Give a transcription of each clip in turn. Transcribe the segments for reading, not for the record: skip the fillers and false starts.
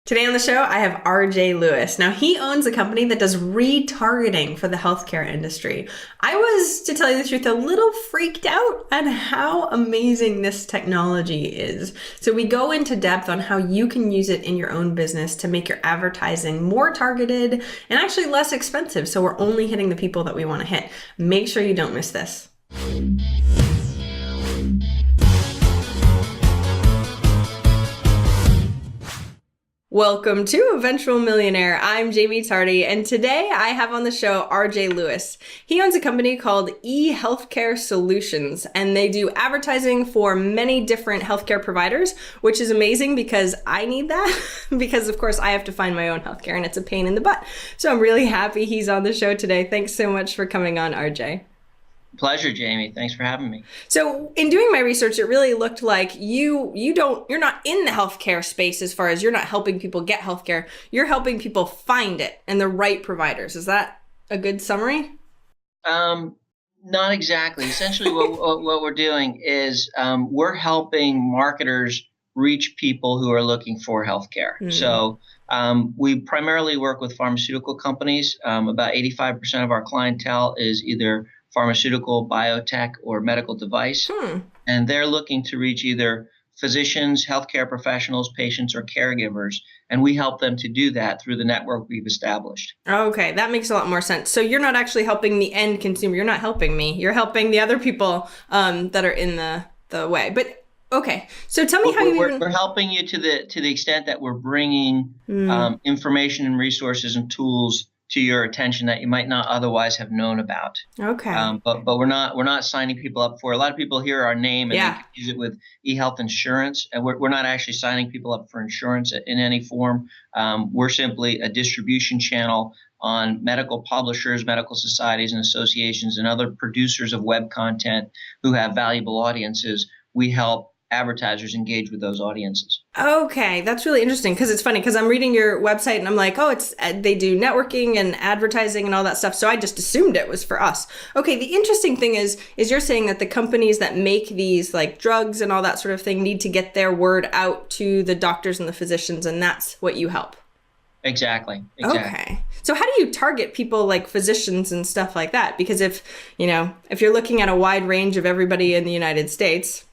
Today on the show, I have RJ Lewis. Now, he owns a company that does retargeting for the healthcare industry. I was, to tell you the truth, a little freaked out on how amazing this technology is. So we go into depth on how you can use it in your own business to make your advertising more targeted and actually less expensive. So we're only hitting the people that we want to hit. Make sure you don't miss this. Welcome to Eventual Millionaire. I'm Jaime Tardy, and today I have on the show RJ Lewis. He owns a company called eHealthcare Solutions, and they do advertising for many different healthcare providers, which is amazing because I need that because, of course, I have to find my own healthcare, and it's a pain in the butt. So I'm really happy he's on the show today. Thanks so much for coming on, RJ. Pleasure, Jamie. Thanks for having me. So in doing my research, it really looked like you're not in the healthcare space as far as you're not helping people get healthcare. You're helping people find it and the right providers. Is that a good summary? Not exactly. Essentially, what we're doing is we're helping marketers reach people who are looking for healthcare. So we primarily work with pharmaceutical companies. About 85% of our clientele is either pharmaceutical, biotech, or medical device. And they're looking to reach either physicians, healthcare professionals, patients, or caregivers. And we help them to do that through the network we've established. Okay, that makes a lot more sense. So you're not actually helping the end consumer. You're not helping me. You're helping the other people that are in the way. But okay, so tell me how we're helping you to the extent that we're bringing information and resources and tools to your attention that you might not otherwise have known about. Okay. But we're not signing people up for. A lot of people hear our name and they confuse it with eHealth insurance, and we're not actually signing people up for insurance in any form. We're simply a distribution channel on medical publishers, medical societies and associations, and other producers of web content who have valuable audiences. We help advertisers engage with those audiences. Okay, that's really interesting because it's funny because I'm reading your website and I'm like, oh, they do networking and advertising and all that stuff. So I just assumed it was for us. Okay, the interesting thing is you're saying that the companies that make these like drugs and all that sort of thing need to get their word out to the doctors and the physicians, and that's what you help. Exactly. Okay. So how do you target people like physicians and stuff like that? Because if you're looking at a wide range of everybody in the United States,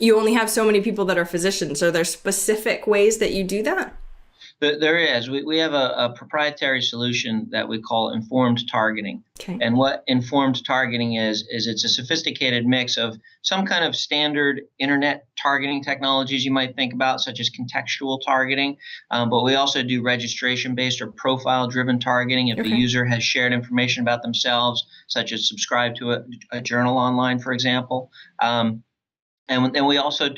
you only have so many people that are physicians. Are there specific ways that you do that? There is. We have a proprietary solution that we call informed targeting. Okay. And what informed targeting is it's a sophisticated mix of some kind of standard internet targeting technologies you might think about, such as contextual targeting. But we also do registration-based or profile-driven targeting if the user has shared information about themselves, such as subscribe to a journal online, for example. And then we also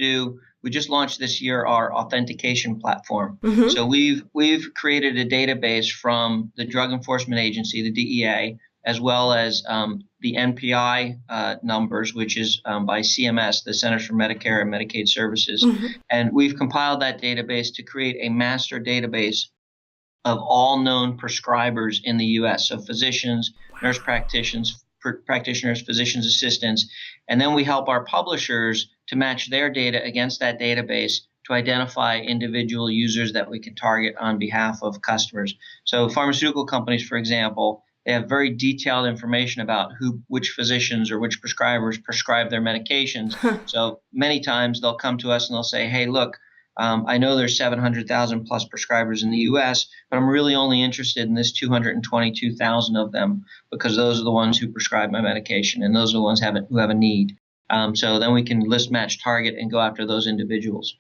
we just launched this year our authentication platform. So we've created a database from the Drug Enforcement Agency, the DEA, as well as the NPI numbers, which is by CMS, the Centers for Medicare and Medicaid Services. And we've compiled that database to create a master database of all known prescribers in the U.S. So physicians, nurse practitioners, physicians assistants, and then we help our publishers to match their data against that database to identify individual users that we can target on behalf of customers. So pharmaceutical companies, for example, they have very detailed information about which physicians or which prescribers prescribe their medications. So many times they'll come to us and they'll say, hey, look, I know there's 700,000 plus prescribers in the U.S., but I'm really only interested in this 222,000 of them because those are the ones who prescribe my medication and those are the ones who have a need. So then we can list, match, target, and go after those individuals.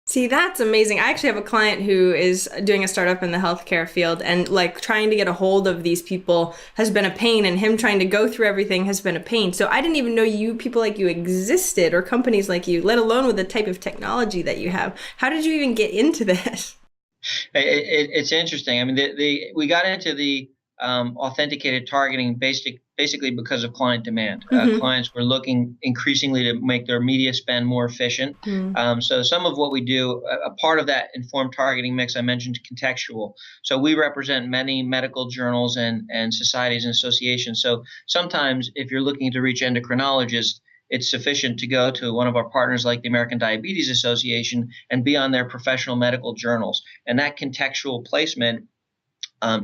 See, that's amazing. I actually have a client who is doing a startup in the healthcare field, and like trying to get a hold of these people has been a pain, and him trying to go through everything has been a pain. So I didn't even know people like you existed, or companies like you, let alone with the type of technology that you have. How did you even get into this? It's interesting. I mean, we got into the authenticated targeting basically because of client demand. Clients were looking increasingly to make their media spend more efficient. So some of what we do, a part of that informed targeting mix, I mentioned contextual. So we represent many medical journals and societies and associations. So sometimes if you're looking to reach endocrinologists, it's sufficient to go to one of our partners like the American Diabetes Association and be on their professional medical journals. And that contextual placement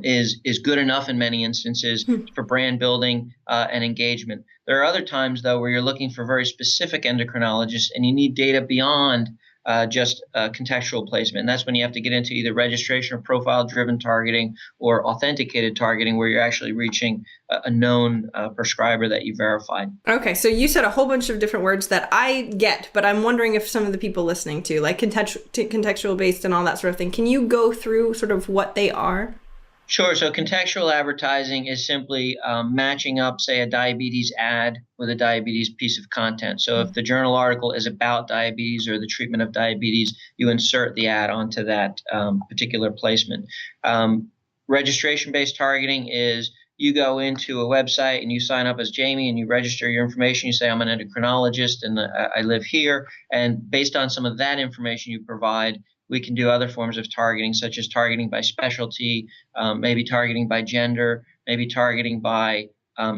is good enough in many instances for brand building and engagement. There are other times, though, where you're looking for very specific endocrinologists and you need data beyond just contextual placement. And that's when you have to get into either registration or profile-driven targeting or authenticated targeting, where you're actually reaching a known prescriber that you verified. Okay, so you said a whole bunch of different words that I get, but I'm wondering if some of the people listening to, like contextual based and all that sort of thing, can you go through sort of what they are? Sure. So contextual advertising is simply matching up, say, a diabetes ad with a diabetes piece of content. So if the journal article is about diabetes or the treatment of diabetes, you insert the ad onto that particular placement. Registration-based targeting is you go into a website and you sign up as Jaime and you register your information. You say, I'm an endocrinologist and I live here. And based on some of that information you provide, we can do other forms of targeting, such as targeting by specialty, maybe targeting by gender, maybe targeting by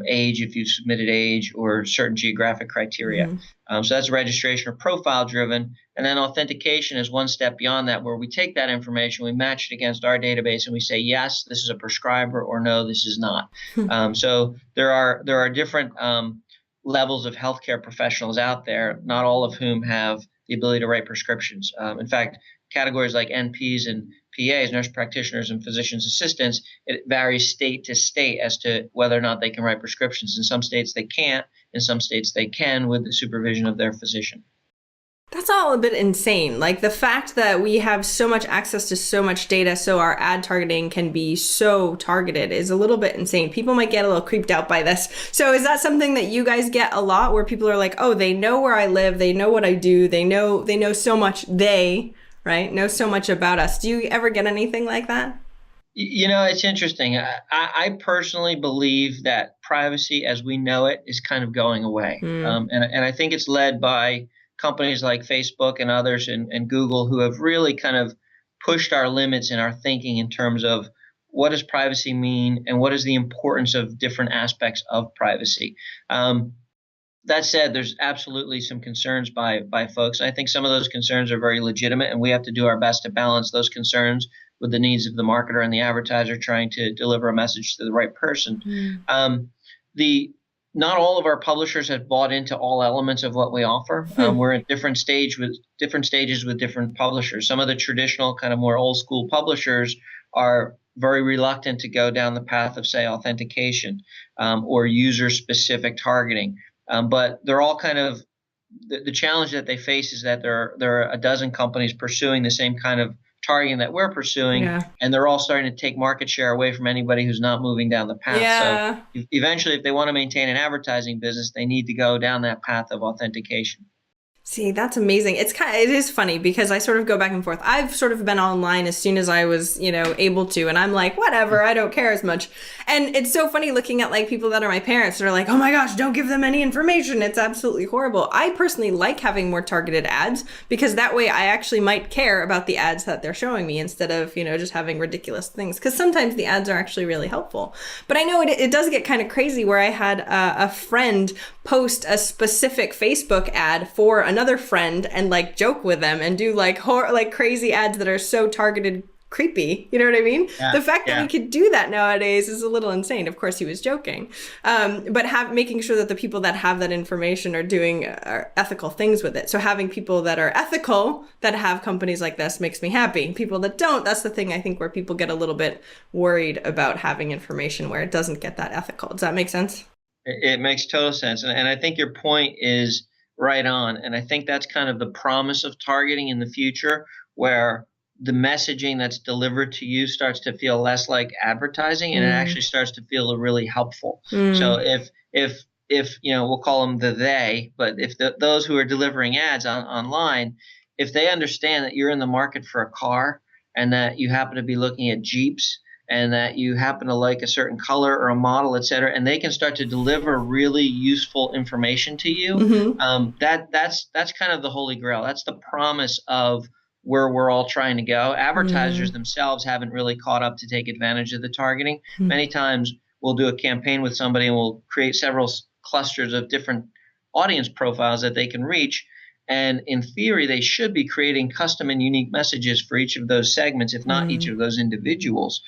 age if you've submitted age or certain geographic criteria. So that's registration or profile driven. And then authentication is one step beyond that, where we take that information, we match it against our database, and we say, yes, this is a prescriber, or no, this is not. So there are different levels of healthcare professionals out there, not all of whom have the ability to write prescriptions. In fact, categories like NPs and PAs, nurse practitioners and physician's assistants, it varies state to state as to whether or not they can write prescriptions. In some states they can't, in some states they can with the supervision of their physician. That's all a bit insane. Like the fact that we have so much access to so much data, so our ad targeting can be so targeted is a little bit insane. People might get a little creeped out by this. So is that something that you guys get a lot, where people are like, oh, they know where I live, they know what I do, they know so much, know so much about us? Do you ever get anything like that? You know, it's interesting. I personally believe that privacy as we know it is kind of going away. And I think it's led by companies like Facebook and others and Google, who have really kind of pushed our limits in our thinking in terms of what does privacy mean and what is the importance of different aspects of privacy. That said, there's absolutely some concerns by folks. I think some of those concerns are very legitimate, and we have to do our best to balance those concerns with the needs of the marketer and the advertiser trying to deliver a message to the right person. Not all of our publishers have bought into all elements of what we offer. We're at different stages with different publishers. Some of the traditional kind of more old school publishers are very reluctant to go down the path of, say, authentication or user specific targeting. But they're all kind of the challenge that they face is that there are a dozen companies pursuing the same kind of targeting that we're pursuing, and they're all starting to take market share away from anybody who's not moving down the path. So eventually, if they want to maintain an advertising business, they need to go down that path of authentication. See, that's amazing. It is funny because I sort of go back and forth. I've sort of been online as soon as I was, able to, and I'm like, whatever, I don't care as much. And it's so funny looking at like people that are my parents that are like, oh my gosh, don't give them any information. It's absolutely horrible. I personally like having more targeted ads because that way I actually might care about the ads that they're showing me instead of, just having ridiculous things. Because sometimes the ads are actually really helpful. But I know it does get kind of crazy where I had a friend post a specific Facebook ad for another friend and like joke with them and do like crazy ads that are so targeted creepy. You know what I mean? The fact that we could do that nowadays is a little insane. Of course, he was joking. But making sure that the people that have that information are doing ethical things with it. So having people that are ethical that have companies like this makes me happy. People that don't, that's the thing I think where people get a little bit worried about having information where it doesn't get that ethical. Does that make sense? It makes total sense. And I think your point is right on. And I think that's kind of the promise of targeting in the future, where the messaging that's delivered to you starts to feel less like advertising and it actually starts to feel really helpful. So if we'll call them they, but if those who are delivering ads online, if they understand that you're in the market for a car and that you happen to be looking at Jeeps and that you happen to like a certain color or a model, et cetera, and they can start to deliver really useful information to you, that's kind of the holy grail. That's the promise of where we're all trying to go. Advertisers themselves haven't really caught up to take advantage of the targeting. Many times we'll do a campaign with somebody and we'll create several clusters of different audience profiles that they can reach. And in theory, they should be creating custom and unique messages for each of those segments, if not each of those individuals.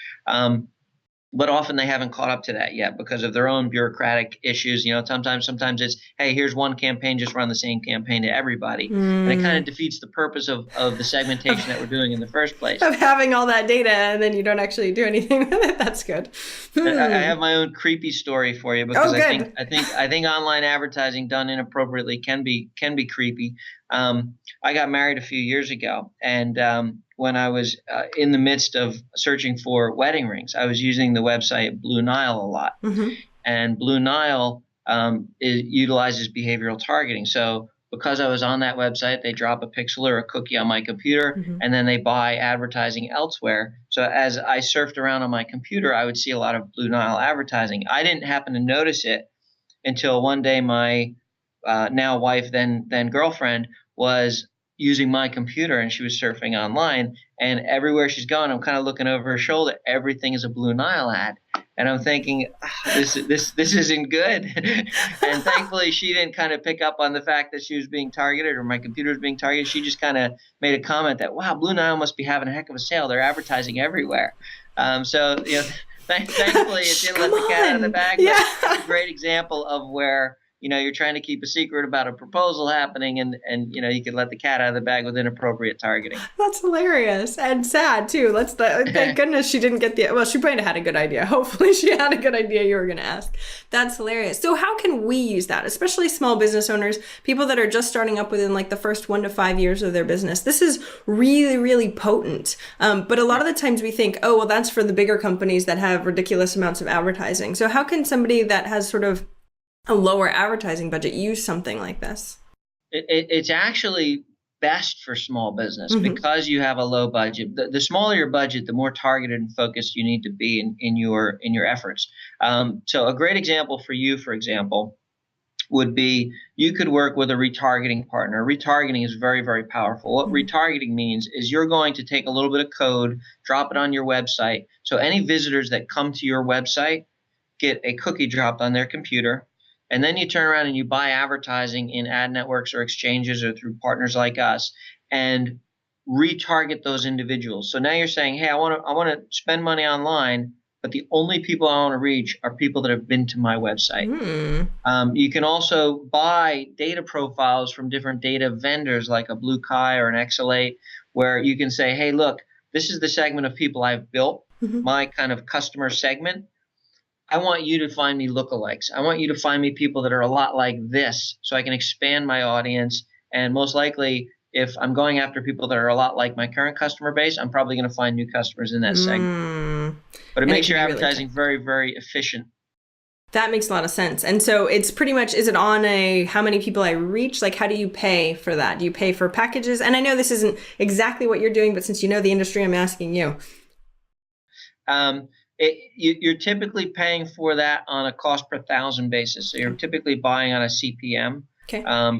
But often they haven't caught up to that yet because of their own bureaucratic issues. Sometimes it's, hey, here's one campaign, just run the same campaign to everybody. And it kind of defeats the purpose of the segmentation that we're doing in the first place. Of having all that data and then you don't actually do anything with it. That's good. I have my own creepy story for you because I think online advertising done inappropriately can be creepy. I got married a few years ago, and when I was in the midst of searching for wedding rings, I was using the website Blue Nile a lot. And Blue Nile utilizes behavioral targeting. So because I was on that website, they drop a pixel or a cookie on my computer, and then they buy advertising elsewhere. So as I surfed around on my computer, I would see a lot of Blue Nile advertising. I didn't happen to notice it until one day my now wife, then girlfriend, was using my computer, and she was surfing online, and everywhere she's going, I'm kind of looking over her shoulder. Everything is a Blue Nile ad, and I'm thinking, this isn't good. And thankfully, she didn't kind of pick up on the fact that she was being targeted or my computer was being targeted. She just kind of made a comment that, wow, Blue Nile must be having a heck of a sale. They're advertising everywhere. Thankfully, it didn't let the cat out of the bag. Yeah. But it's a great example of where you're trying to keep a secret about a proposal happening, and you could let the cat out of the bag with inappropriate targeting. That's hilarious and sad too. Thank goodness she didn't get well, she probably had a good idea. Hopefully she had a good idea you were going to ask. That's hilarious. So how can we use that, especially small business owners, people that are just starting up within like the first 1 to 5 years of their business? This is really, really potent. But a lot of the times we think, oh, well, that's for the bigger companies that have ridiculous amounts of advertising. So how can somebody that has sort of a lower advertising budget use something like this? It's actually best for small business because you have a low budget. The smaller your budget, the more targeted and focused you need to be in your efforts. So a great example for you, for example, would be you could work with a retargeting partner. Retargeting is very, very powerful. What retargeting means is you're going to take a little bit of code, drop it on your website. So any visitors that come to your website get a cookie dropped on their computer. And then you turn around and you buy advertising in ad networks or exchanges or through partners like us and retarget those individuals. So now you're saying, hey, I want to spend money online, but the only people I want to reach are people that have been to my website. You can also buy data profiles from different data vendors like a Blue Kai or an Exalate, where you can say, hey, look, this is the segment of people I've built, my kind of customer segment. I want you to find me lookalikes. I want you to find me people that are a lot like this so I can expand my audience. And most likely, if I'm going after people that are a lot like my current customer base, I'm probably going to find new customers in that segment. But it makes your advertising very, very efficient. That makes a lot of sense. And so it's pretty much, is it on a how many people I reach? Like, how do you pay for that? Do you pay for packages? And I know this isn't exactly what you're doing, but since you know the industry, I'm asking you. You're typically paying for that on a cost per thousand basis. So you're typically buying on a CPM,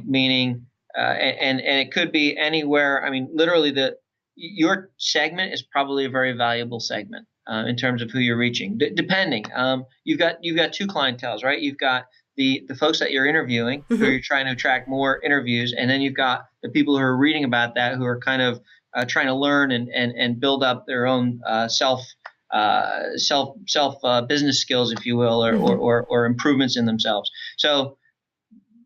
meaning, and it could be anywhere. I mean, literally, your segment is probably a very valuable segment in terms of who you're reaching. Depending, you've got two clienteles, right? You've got the folks that you're interviewing, who you're trying to attract more interviews, and then you've got the people who are reading about that, who are kind of trying to learn and build up their own self business skills, if you will, or improvements in themselves. So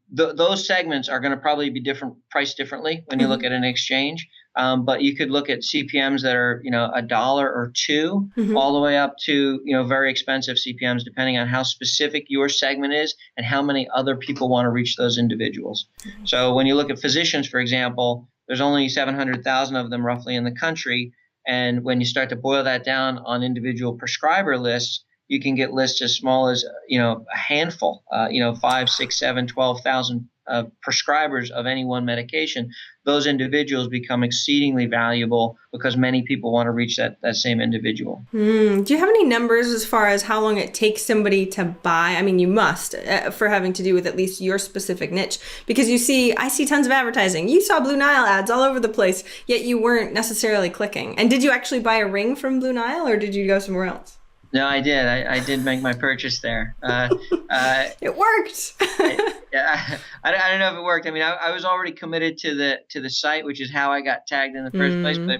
those segments are going to probably be priced differently when you look at an exchange. But you could look at CPMs that are, $1 or $2, all the way up to, very expensive CPMs, depending on how specific your segment is and how many other people want to reach those individuals. So when you look at physicians, for example, there's only 700,000 of them roughly in the country. And when you start to boil that down on individual prescriber lists, you can get lists as small as, a handful, 5, 6, 7, 12,000 prescribers of any one medication. Those individuals become exceedingly valuable because many people want to reach that same individual. Do you have any numbers as far as how long it takes somebody to buy? I mean, you must, for having to do with at least your specific niche, because I see tons of advertising. You saw Blue Nile ads all over the place, yet you weren't necessarily clicking. And did you actually buy a ring from Blue Nile, or did you go somewhere else? No, I did. I did make my purchase there. Uh, It worked. yeah, I don't know if it worked. I mean, I was already committed to the site, which is how I got tagged in the first place. But Mm.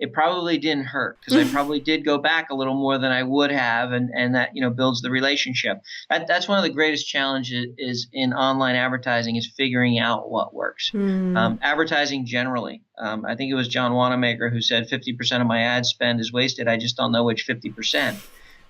it probably didn't hurt because I probably did go back a little more than I would have, and that builds the relationship. That's one of the greatest challenges is in online advertising is figuring out what works. Mm. Advertising generally. I think it was John Wanamaker who said 50% of my ad spend is wasted. I just don't know which 50%.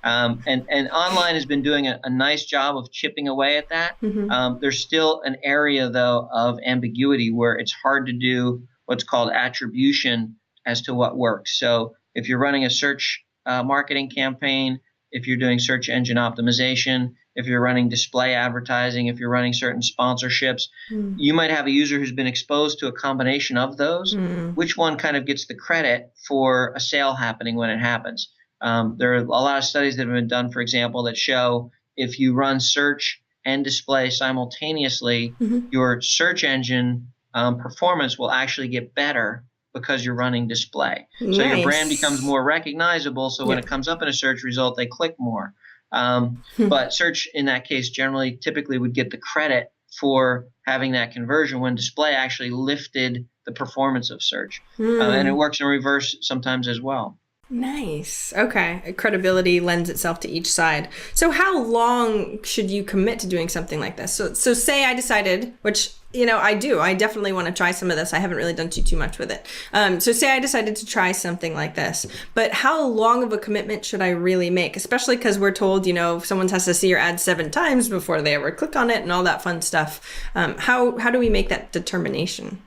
And online has been doing a nice job of chipping away at that. Hmm. There's still an area, though, of ambiguity where it's hard to do what's called attribution as to what works. So if you're running a search marketing campaign, if you're doing search engine optimization, if you're running display advertising, if you're running certain sponsorships, Mm. you might have a user who's been exposed to a combination of those. Mm. Which one kind of gets the credit for a sale happening when it happens? There are a lot of studies that have been done, for example, that show if you run search and display simultaneously, Hmm. your search engine performance will actually get better because you're running display. So your brand becomes Nice. more recognizable. So when Yeah. it comes up in a search result, they click more. But search in that case generally typically would get the credit for having that conversion when display actually lifted the performance of search. And it Mm. works in reverse sometimes as well. Nice. Okay. Credibility lends itself to each side. So how long should you commit to doing something like this? So say I decided, which, I do. I definitely want to try some of this. I haven't really done too much with it. So say I decided to try something like this, but how long of a commitment should I really make? Especially because we're told, someone has to see your ad 7 times before they ever click on it and all that fun stuff. How do we make that determination?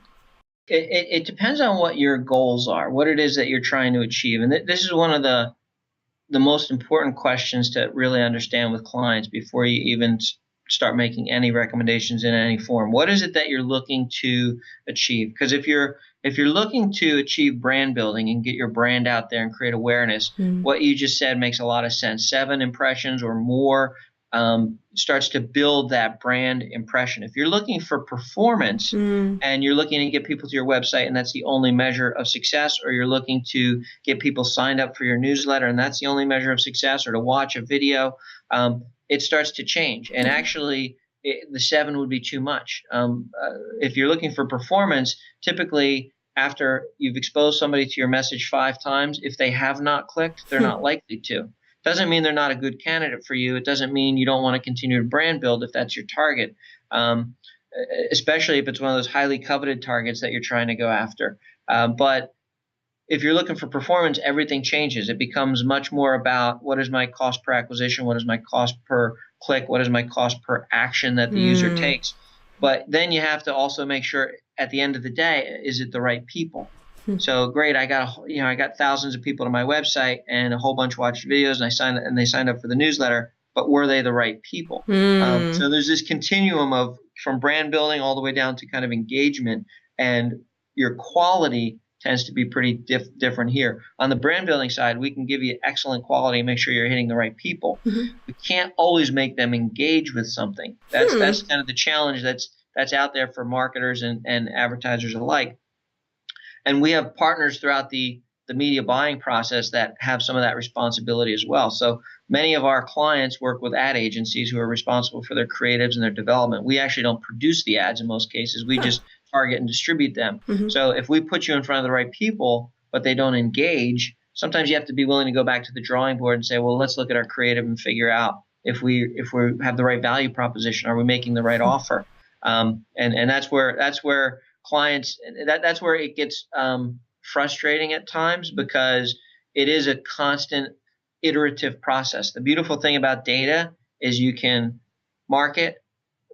It depends on what your goals are, what it is that you're trying to achieve. And this is one of the most important questions to really understand with clients before you even start making any recommendations in any form. What is it that you're looking to achieve? Because if you're looking to achieve brand building and get your brand out there and create awareness, Mm. what you just said makes a lot of sense. 7 impressions or more starts to build that brand impression. If you're looking for performance Mm. and you're looking to get people to your website and that's the only measure of success, or you're looking to get people signed up for your newsletter and that's the only measure of success, or to watch a video, it starts to change. And actually, the 7 would be too much. If you're looking for performance, typically after you've exposed somebody to your message 5 times, if they have not clicked, they're not likely to. Doesn't mean they're not a good candidate for you. It doesn't mean you don't want to continue to brand build if that's your target, especially if it's one of those highly coveted targets that you're trying to go after. But if you're looking for performance, everything changes. It becomes much more about what is my cost per acquisition, what is my cost per click, what is my cost per action that the user Mm. takes. But then you have to also make sure at the end of the day, is it the right people? So great, I got thousands of people to my website and a whole bunch watched videos and they signed up for the newsletter, but were they the right people? Mm. So there's this continuum of from brand building all the way down to kind of engagement, and your quality tends to be pretty different here. On the brand building side, we can give you excellent quality and make sure you're hitting the right people. Mhm. We can't always make them engage with something. That's Hmm. kind of the challenge that's out there for marketers and advertisers alike. And we have partners throughout the media buying process that have some of that responsibility as well. So many of our clients work with ad agencies who are responsible for their creatives and their development. We actually don't produce the ads in most cases. We Huh. just target and distribute them. Mhm. So if we put you in front of the right people, but they don't engage, sometimes you have to be willing to go back to the drawing board and say, well, let's look at our creative and figure out if we have the right value proposition. Are we making the right offer? And that's where clients that's where it gets frustrating at times because it is a constant iterative process. The beautiful thing about data is you can market,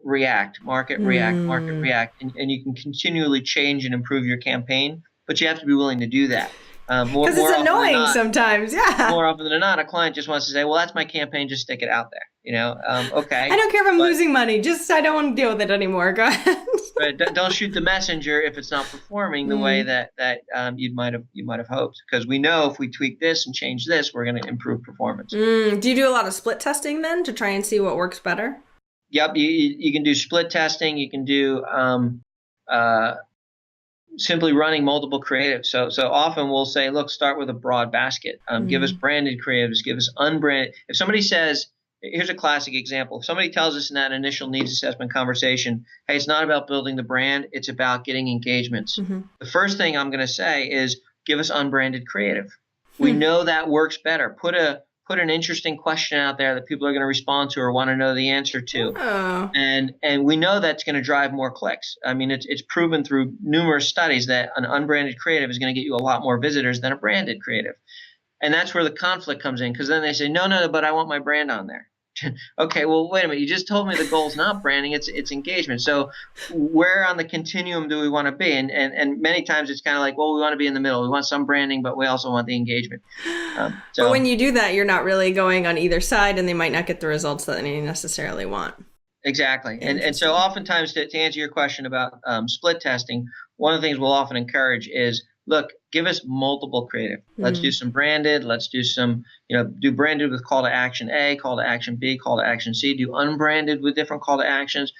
react, market, react, market, Mm. react, and you can continually change and improve your campaign, but you have to be willing to do that. Because it's More often than annoying not, sometimes. Yeah. a client just wants to say, "Well, that's my campaign. Just stick it out there." I Okay, don't care if I'm but losing money. Just I don't want to deal with it anymore. Go ahead. right, don't shoot the messenger if it's not performing the way Mm. that you might have hoped. Because we know if we tweak this and change this, we're going to improve performance. Mm. Do you do a lot of split testing then to try and see what works better? Yep, you can do split testing. You can do uh, simply running multiple creatives. So often we'll say, look, start with a broad basket. Give us branded creatives, give us unbranded. If somebody says, here's a classic example. If somebody tells us in that initial needs assessment conversation, hey, it's not about building the brand, it's about getting engagements. The first thing I'm going to say is give us unbranded creative. We know that works better. Put an interesting question out there that people are going to respond to or want to know the answer to. Oh. And we know that's going to drive more clicks. I mean, it's proven through numerous studies that an unbranded creative is going to get you a lot more visitors than a branded creative. And that's where the conflict comes in, because then they say, no, but I want my brand on there. Okay, well, wait a minute. You just told me the goal is not branding, it's engagement. So where on the continuum do we want to be? And many times it's kind of like, well, we want to be in the middle. We want some branding, but we also want the engagement. But when you do that, you're not really going on either side, and they might not get the results that they necessarily want. Exactly. And so oftentimes, to answer your question about split testing, one of the things we'll often encourage is, look, give us multiple creative. Let's do some branded. Let's do some, do branded with call to action A, call to action B, call to action C. Do unbranded with different call to actions.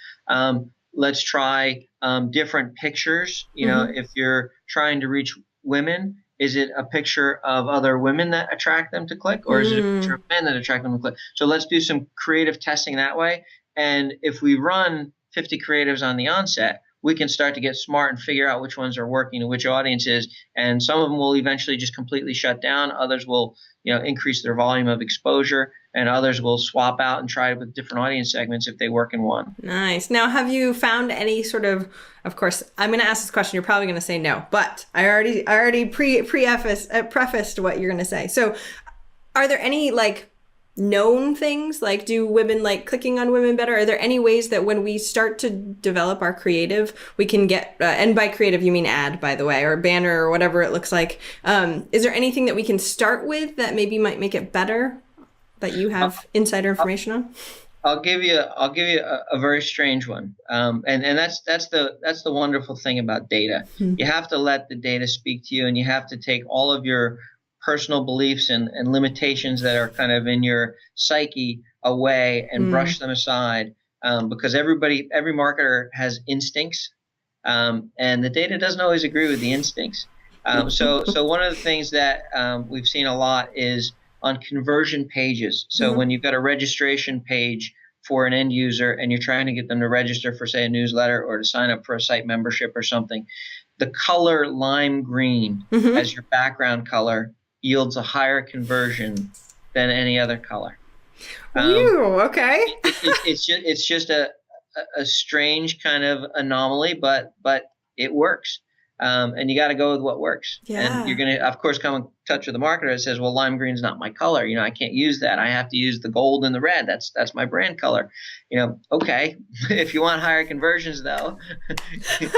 Let's try different pictures. If you're trying to reach women, is it a picture of other women that attract them to click, or is it a picture of men that attract them to click? So let's do some creative testing that way. And if we run 50 creatives on the onset, we can start to get smart and figure out which ones are working and which audiences. And some of them will eventually just completely shut down. Others will, increase their volume of exposure, and others will swap out and try it with different audience segments if they work in one. Nice. Now, have you found any sort of course, I'm going to ask this question. You're probably going to say no, but I already prefaced what you're going to say. So are there any known things, like do women like clicking on women better? Are there any ways that when we start to develop our creative, we can get, and by creative you mean ad, by the way, or banner or whatever it looks like, is there anything that we can start with that maybe might make it better that you have insider information on? I'll give you a very strange one, and that's the wonderful thing about data. You have to let the data speak to you, and you have to take all of your personal beliefs and limitations that are kind of in your psyche away and brush them aside, because every marketer has instincts, and the data doesn't always agree with the instincts. So one of the things that we've seen a lot is on conversion pages. So when you've got a registration page for an end user and you're trying to get them to register for, say, a newsletter or to sign up for a site membership or something, the color lime green as your background color yields a higher conversion than any other color. Okay. It's just a strange kind of anomaly, but it works. And you got to go with what works. Yeah. And you're going to, of course, come in touch with the marketer that says, well, lime green's not my color. I can't use that. I have to use the gold and the red. That's my brand color. Okay. If you want higher conversions, though, you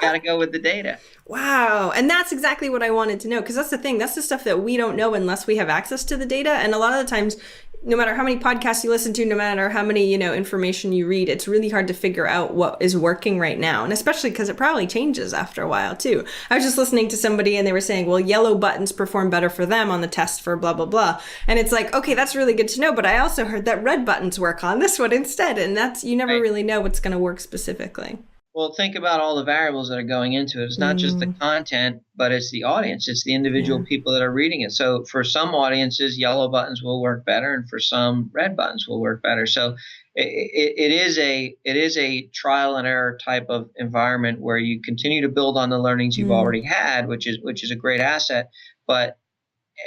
got to go with the data. Wow. And that's exactly what I wanted to know, because that's the thing. That's the stuff that we don't know unless we have access to the data. And a lot of the times, no matter how many podcasts you listen to, no matter how many, information you read, it's really hard to figure out what is working right now. And especially because it probably changes after a while too. I was just listening to somebody and they were saying, well, yellow buttons perform better for them on the test for blah, blah, blah. And it's like, okay, that's really good to know. But I also heard that red buttons work on this one instead. And you never really know what's going to work specifically. Well, think about all the variables that are going into it. It's not just the content, but it's the audience. It's the individual people that are reading it. So for some audiences, yellow buttons will work better, and for some, red buttons will work better. So it is a trial and error type of environment where you continue to build on the learnings you've already had, which is a great asset. But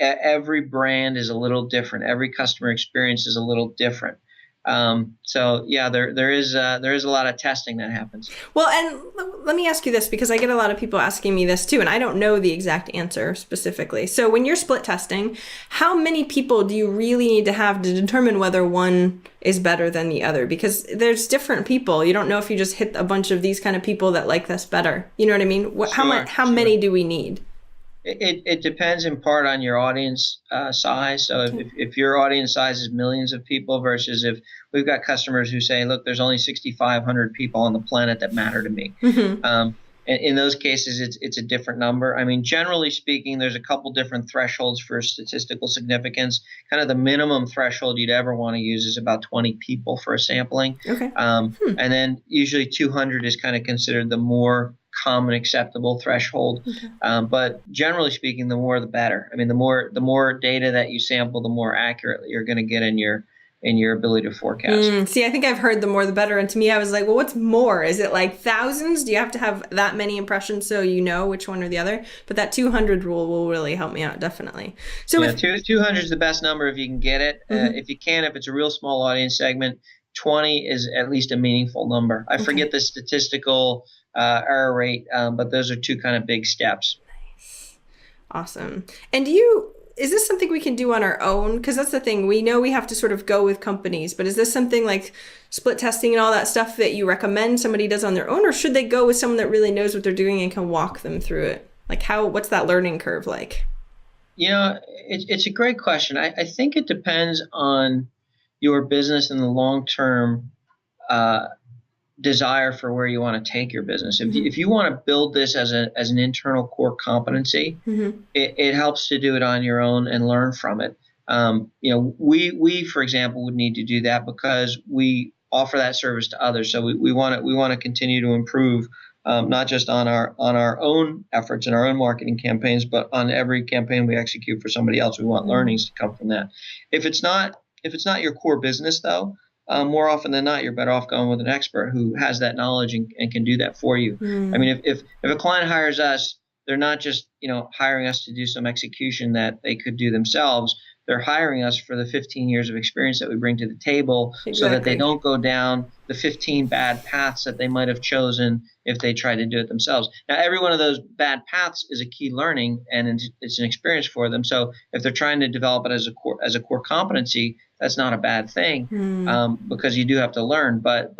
every brand is a little different. Every customer experience is a little different. So yeah, there is a lot of testing that happens. Well, and let me ask you this, because I get a lot of people asking me this too, and I don't know the exact answer specifically. So when you're split testing, how many people do you really need to have to determine whether one is better than the other? Because there's different people. You don't know if you just hit a bunch of these kind of people that like this better. You know what I mean? How many do we need? It depends in part on your audience size. So if your audience size is millions of people versus if we've got customers who say, look, there's only 6,500 people on the planet that matter to me. In those cases, it's a different number. I mean, generally speaking, there's a couple different thresholds for statistical significance. Kind of the minimum threshold you'd ever want to use is about 20 people for a sampling. Okay. And then usually 200 is kind of considered the more common acceptable threshold. Okay. But generally speaking, the more the better. I mean, the more data that you sample, the more accurately you're going to get in your ability to forecast. See, I think I've heard the more the better. And to me, I was like, well, what's more? Is it like thousands? Do you have to have that many impressions so you know which one or the other? But that 200 rule will really help me out, definitely. So Yeah, with 200 is the best number if you can get it. Mhm. If you can, if it's a real small audience segment, 20 is at least a meaningful number. I Okay. forget the statistical error rate, but those are two kind of big steps. Awesome. And is this something we can do on our own? Because that's the thing. We know we have to sort of go with companies, but is this something like split testing and all that stuff that you recommend somebody does on their own, or should they go with someone that really knows what they're doing and can walk them through it? Like what's that learning curve like? It's a great question. I think it depends on your business and the long-term uh, desire for where you want to take your business. If you want to build this as an internal core competency, Mm-hmm. it helps to do it on your own and learn from it. We for example would need to do that because we offer that service to others. So we want to continue to improve, not just on our own efforts and our own marketing campaigns, but on every campaign we execute for somebody else. We want learnings to come from that. If it's not your core business though, more often than not, you're better off going with an expert who has that knowledge and can do that for you. I Mm. mean, if a client hires us, they're not just hiring us to do some execution that they could do themselves. They're hiring us for the 15 years of experience that we bring to the table, so that they Exactly. don't go down the 15 bad paths that they might have chosen if they tried to do it themselves. Now, every one of those bad paths is a key learning, and it's an experience for them. So if they're trying to develop it as a core competency, that's not a bad thing, Mm. because you do have to learn. But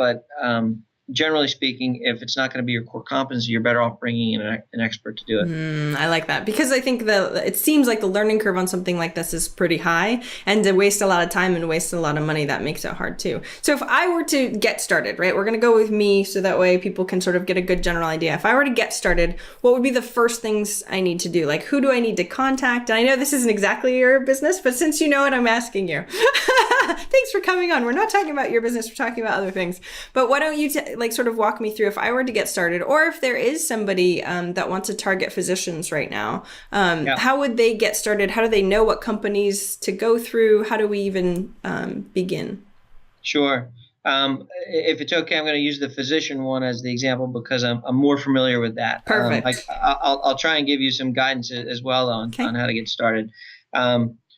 generally speaking, if it's not going to be your core competency, you're better off bringing in an expert to do it. I like that because I think it seems like the learning curve on something like this is pretty high, and to waste a lot of time and waste a lot of money, that makes it hard too. So if I were to get started, right, we're going to go with me so that way people can sort of get a good general idea. If I were to get started, what would be the first things I need to do? Like, who do I need to contact? And I know this isn't exactly your business, but since you know it, I'm asking you. Thanks for coming on. We're not talking about your business, we're talking about other things. But why don't you like sort of walk me through, if I were to get started, or if there is somebody that wants to target physicians right now, Yeah. how would they get started? How do they know what companies to go through? How do we even begin? Sure. If it's okay, I'm going to use the physician one as the example because I'm more familiar with that. Perfect. I'll try and give you some guidance as well on Okay. how to get started.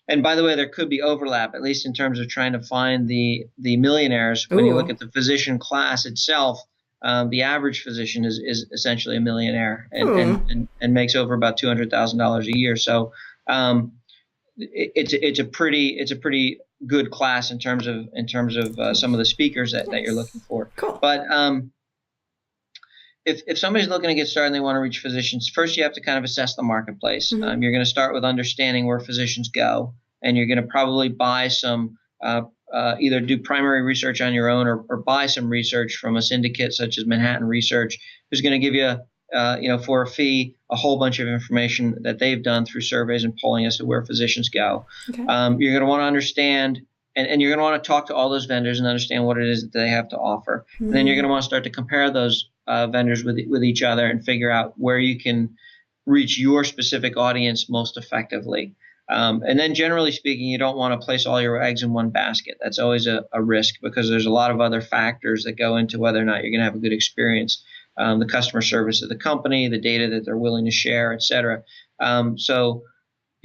And by the way, there could be overlap, at least in terms of trying to find the millionaires. When you look Ooh. at the physician class itself, the average physician is essentially a millionaire and Ooh. and makes over about $200,000 a year. So um, it's a pretty good class in terms of some of the speakers that you're looking Nice. for. Cool. But if somebody's looking to get started and they want to reach physicians, first you have to kind of assess the marketplace. Mm-hmm. You're going to start with understanding where physicians go, and you're going to probably buy some, either do primary research on your own or buy some research from a syndicate such as Manhattan Research, who's going to give you, for a fee, a whole bunch of information that they've done through surveys and polling as to where physicians go. Okay. You're going to want to understand. And you're going to want to talk to all those vendors and understand what it is that they have to offer. And then you're going to want to start to compare those vendors with each other and figure out where you can reach your specific audience most effectively. And then generally speaking, you don't want to place all your eggs in one basket. That's always a risk because there's a lot of other factors that go into whether or not you're going to have a good experience. The customer service of the company, the data that they're willing to share, et cetera. So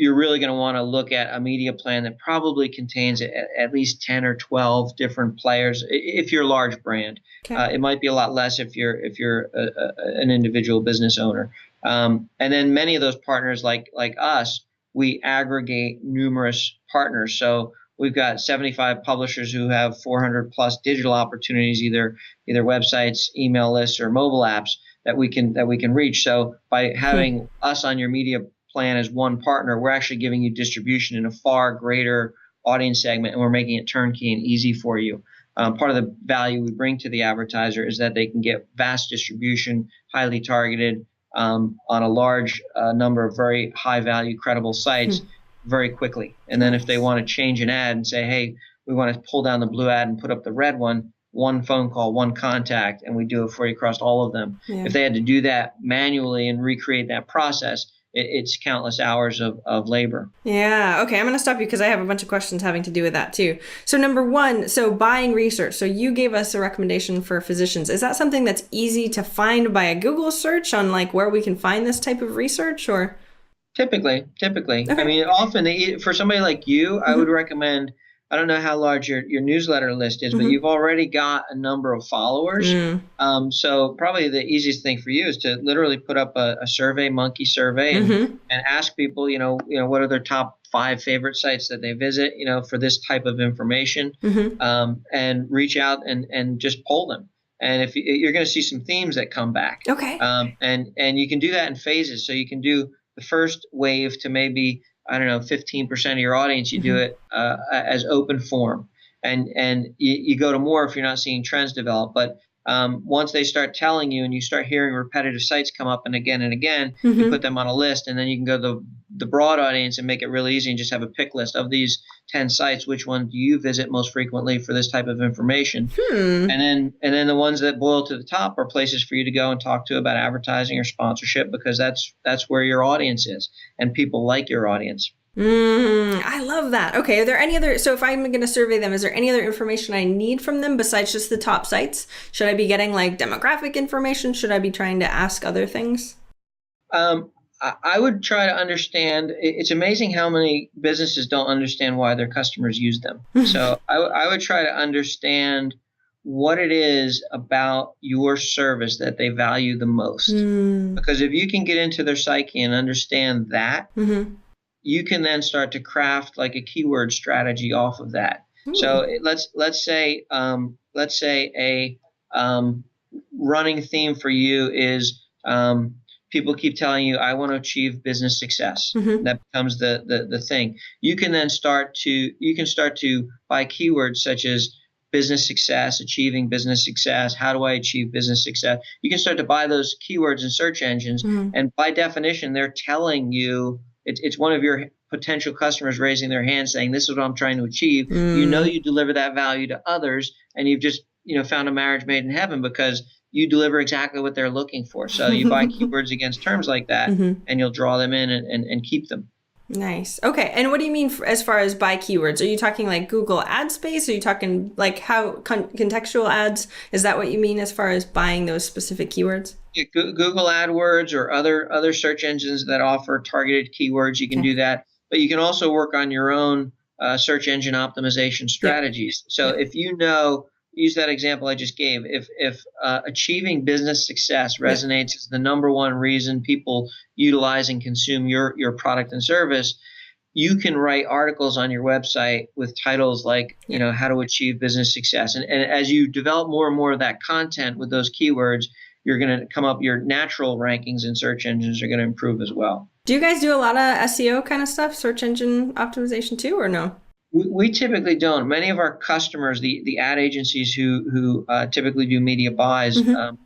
you're really going to want to look at a media plan that probably contains at least 10 or 12 different players if you're a large brand. Okay. It might be a lot less if you're an individual business owner. And then many of those partners, like us, we aggregate numerous partners. So we've got 75 publishers who have 400 plus digital opportunities, either websites, email lists, or mobile apps that we can reach. So by having us on your media plan as one partner, we're actually giving you distribution in a far greater audience segment, and we're making it turnkey and easy for you. Part of the value we bring to the advertiser is that they can get vast distribution, highly targeted, on a large number of very high value, credible sites very quickly. And then if they want to change an ad and say, hey, we want to pull down the blue ad and put up the red one, one phone call, one contact, and we do it for you across all of them. Yeah. If they had to do that manually and recreate that process, it's countless hours of labor. Yeah. Okay. I'm going to stop you because I have a bunch of questions having to do with that too. So number one, so buying research. So you gave us a recommendation for physicians. Is that something that's easy to find by a Google search on like where we can find this type of research or? Typically. Okay. I mean, often for somebody like you, I would recommend, I don't know how large your newsletter list is, but you've already got a number of followers. So probably the easiest thing for you is to literally put up a survey, monkey survey, and ask people, what are their top 5 favorite sites that they visit, for this type of information, and reach out and just poll them. And if you're going to see some themes that come back, Okay. And you can do that in phases. So you can do the first wave to maybe, I don't know, 15% of your audience, you do it as open form, and you go to more if you're not seeing trends develop. But once they start telling you and you start hearing repetitive sites come up and again, you put them on a list, and then you can go to the broad audience and make it really easy and just have a pick list of these 10 sites. Which one do you visit most frequently for this type of information? And then the ones that boil to the top are places for you to go and talk to about advertising or sponsorship, because that's where your audience is, and people like your audience. I love that. Okay. Are there any other, so if I'm going to survey them, is there any other information I need from them besides just the top sites? Should I be getting like demographic information? Should I be trying to ask other things? I would try to understand. It's amazing how many businesses don't understand why their customers use them. So I would try to understand what it is about your service that they value the most. Because if you can get into their psyche and understand that, you can then start to craft like a keyword strategy off of that. So let's say a running theme for you is people keep telling you, I want to achieve business success. That becomes the thing. You can then start to buy keywords such as business success, achieving business success. How do I achieve business success? You can start to buy those keywords in search engines, and by definition, they're telling you. It's one of your potential customers raising their hand saying, this is what I'm trying to achieve. You deliver that value to others, and you've just found a marriage made in heaven because you deliver exactly what they're looking for. So you buy keywords against terms like that, and you'll draw them in and keep them. Nice. Okay. And what do you mean as far as buy keywords? Are you talking like Google ad space? Are you talking like how contextual ads? Is that what you mean as far as buying those specific keywords? Yeah, Google AdWords or other search engines that offer targeted keywords, you can do that. But you can also work on your own search engine optimization strategies. So if use that example I just gave. If achieving business success resonates as the number one reason people utilize and consume your product and service, you can write articles on your website with titles like, how to achieve business success. And as you develop more and more of that content with those keywords, you're going to come up, your natural rankings in search engines are going to improve as well. Do you guys do a lot of SEO kind of stuff, search engine optimization too, or no? We typically don't. Many of our customers, the ad agencies who typically do media buys,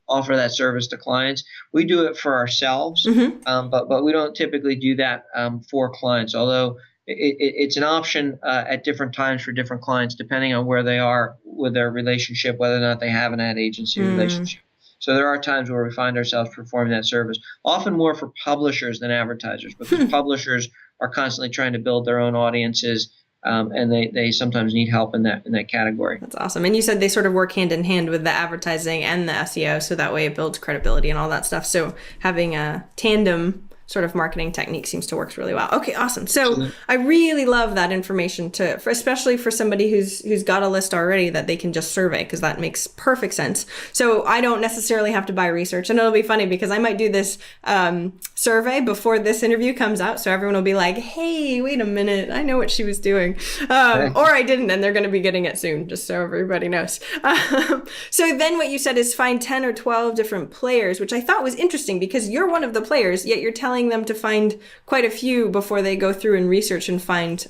offer that service to clients. We do it for ourselves, but we don't typically do that for clients, although it's an option at different times for different clients, depending on where they are with their relationship, whether or not they have an ad agency relationship. So there are times where we find ourselves performing that service, often more for publishers than advertisers, because publishers are constantly trying to build their own audiences. And they sometimes need help in that category. That's awesome. And you said they sort of work hand in hand with the advertising and the SEO, so that way it builds credibility and all that stuff. So having a tandem sort of marketing technique seems to work really well. Okay, awesome. So I really love that information especially for somebody who's got a list already that they can just survey, because that makes perfect sense. So I don't necessarily have to buy research, and it'll be funny because I might do this survey before this interview comes out. So everyone will be like, hey, wait a minute, I know what she was doing. Or I didn't, and they're going to be getting it soon, just so everybody knows. So then what you said is find 10 or 12 different players, which I thought was interesting because you're one of the players, yet you're telling them to find quite a few before they go through and research and find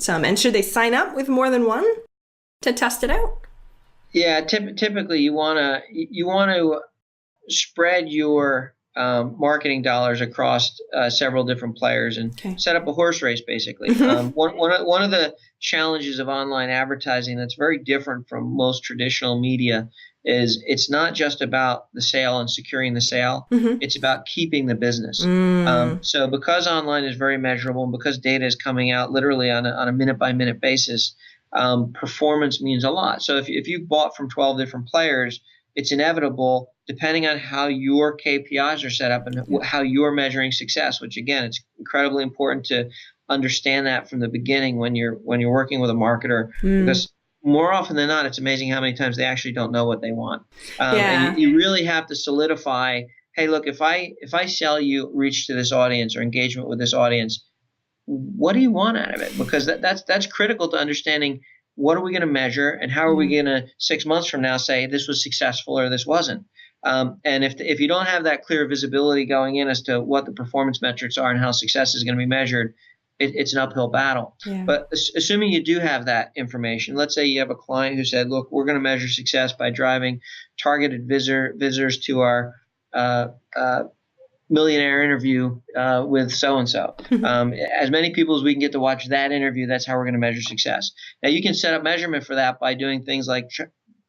some. And should they sign up with more than one to test it out? Yeah, typically you want to spread your marketing dollars across several different players and set up a horse race, basically. One of the challenges of online advertising that's very different from most traditional media is it's not just about the sale and securing the sale. It's about keeping the business. So because online is very measurable and because data is coming out literally on a minute-by-minute basis, performance means a lot. So if you bought from 12 different players, it's inevitable, depending on how your KPIs are set up and how you're measuring success, which again, it's incredibly important to understand that from the beginning when you're working with a marketer, because more often than not, it's amazing how many times they actually don't know what they want. And you really have to solidify, hey, look, if I sell you reach to this audience or engagement with this audience, what do you want out of it? Because that's critical to understanding what are we going to measure and how are we going to 6 months from now say this was successful or this wasn't. And if you don't have that clear visibility going in as to what the performance metrics are and how success is going to be measured, it's an uphill battle. But assuming you do have that information, let's say you have a client who said, look, we're going to measure success by driving targeted visitors to our millionaire interview with so-and-so. As many people as we can get to watch that interview, that's how we're going to measure success. Now, you can set up measurement for that by doing things like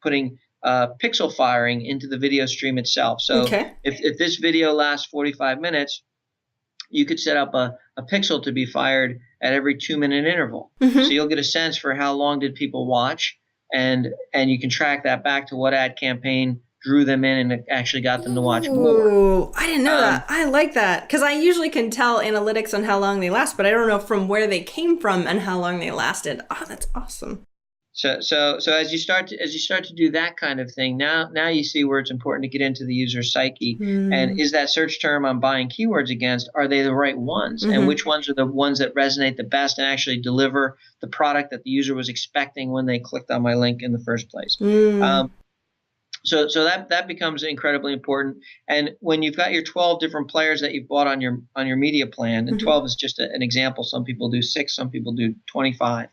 putting pixel firing into the video stream itself. So if this video lasts 45 minutes, you could set up a pixel to be fired at every 2-minute interval. So you'll get a sense for how long did people watch, and you can track that back to what ad campaign drew them in and actually got them to watch more. I didn't know that. I like that because I usually can tell analytics on how long they last, but I don't know from where they came from and how long they lasted. Oh, that's awesome. So as you start to do that kind of thing, now you see where it's important to get into the user psyche. And is that search term I'm buying keywords against, are they the right ones? And which ones are the ones that resonate the best and actually deliver the product that the user was expecting when they clicked on my link in the first place? So that becomes incredibly important. And when you've got your 12 different players that you've bought on your media plan, and 12 is just an example. Some people do 6, some people do 25.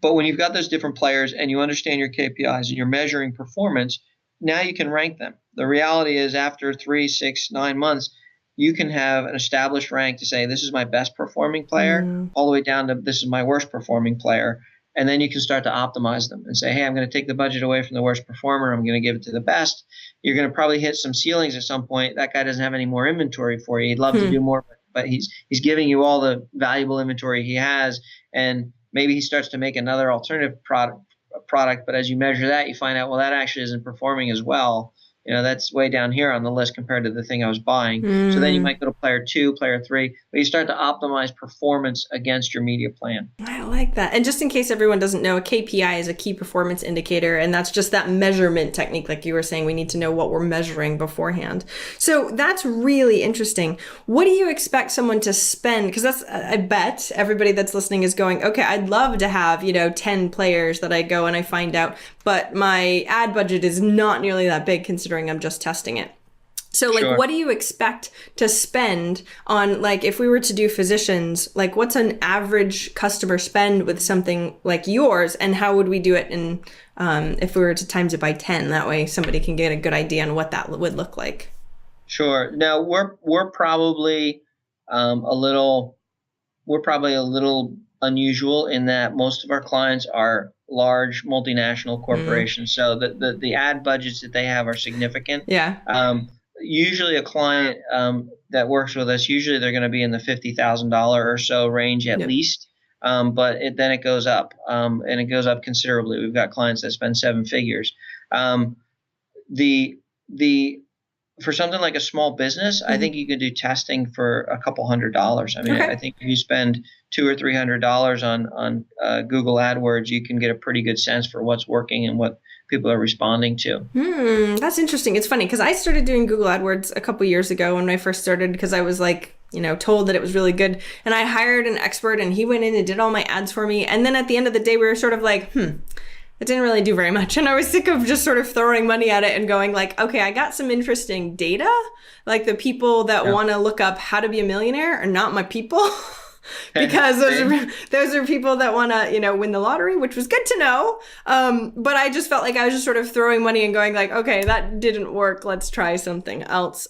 But when you've got those different players and you understand your KPIs and you're measuring performance, now you can rank them. The reality is after 3, 6, 9 months, you can have an established rank to say, this is my best performing player, all the way down to this is my worst performing player. And then you can start to optimize them and say, hey, I'm going to take the budget away from the worst performer. I'm going to give it to the best. You're going to probably hit some ceilings at some point. That guy doesn't have any more inventory for you. He'd love to do more, but he's giving you all the valuable inventory he has. And maybe he starts to make another alternative product. But as you measure that, you find out, well, that actually isn't performing as well. That's way down here on the list compared to the thing I was buying. So then you might go to player 2, player 3, but you start to optimize performance against your media plan. I like that. And just in case everyone doesn't know, a KPI is a key performance indicator, and that's just that measurement technique. Like you were saying, we need to know what we're measuring beforehand. So that's really interesting. What do you expect someone to spend? Because I bet everybody that's listening is going, okay, I'd love to have, 10 players that I go and I find out, but my ad budget is not nearly that big considering I'm just testing it. So what do you expect to spend on, if we were to do physicians, what's an average customer spend with something like yours, and how would we do it in, if we were to times it by 10, that way somebody can get a good idea on what that would look like? Sure. Now we're probably a little unusual in that most of our clients are large multinational corporations. So the ad budgets that they have are significant. Usually a client that works with us, usually they're going to be in the $50,000 or so range at least. But then it goes up, and it goes up considerably. We've got clients that spend 7 figures. For something like a small business, I think you could do testing for a couple $100. I mean, I think if you spend $200 or $300 on Google AdWords, you can get a pretty good sense for what's working and what people are responding to. That's interesting. It's funny because I started doing Google AdWords a couple years ago when I first started, because I was told that it was really good, and I hired an expert and he went in and did all my ads for me. And then at the end of the day, we were sort of like, it didn't really do very much. And I was sick of just sort of throwing money at it and going okay, I got some interesting data. Like the people that want to look up how to be a millionaire are not my people. because See? those are people that want to, win the lottery, which was good to know. But I just felt like I was just sort of throwing money and going like, okay, that didn't work. Let's try something else.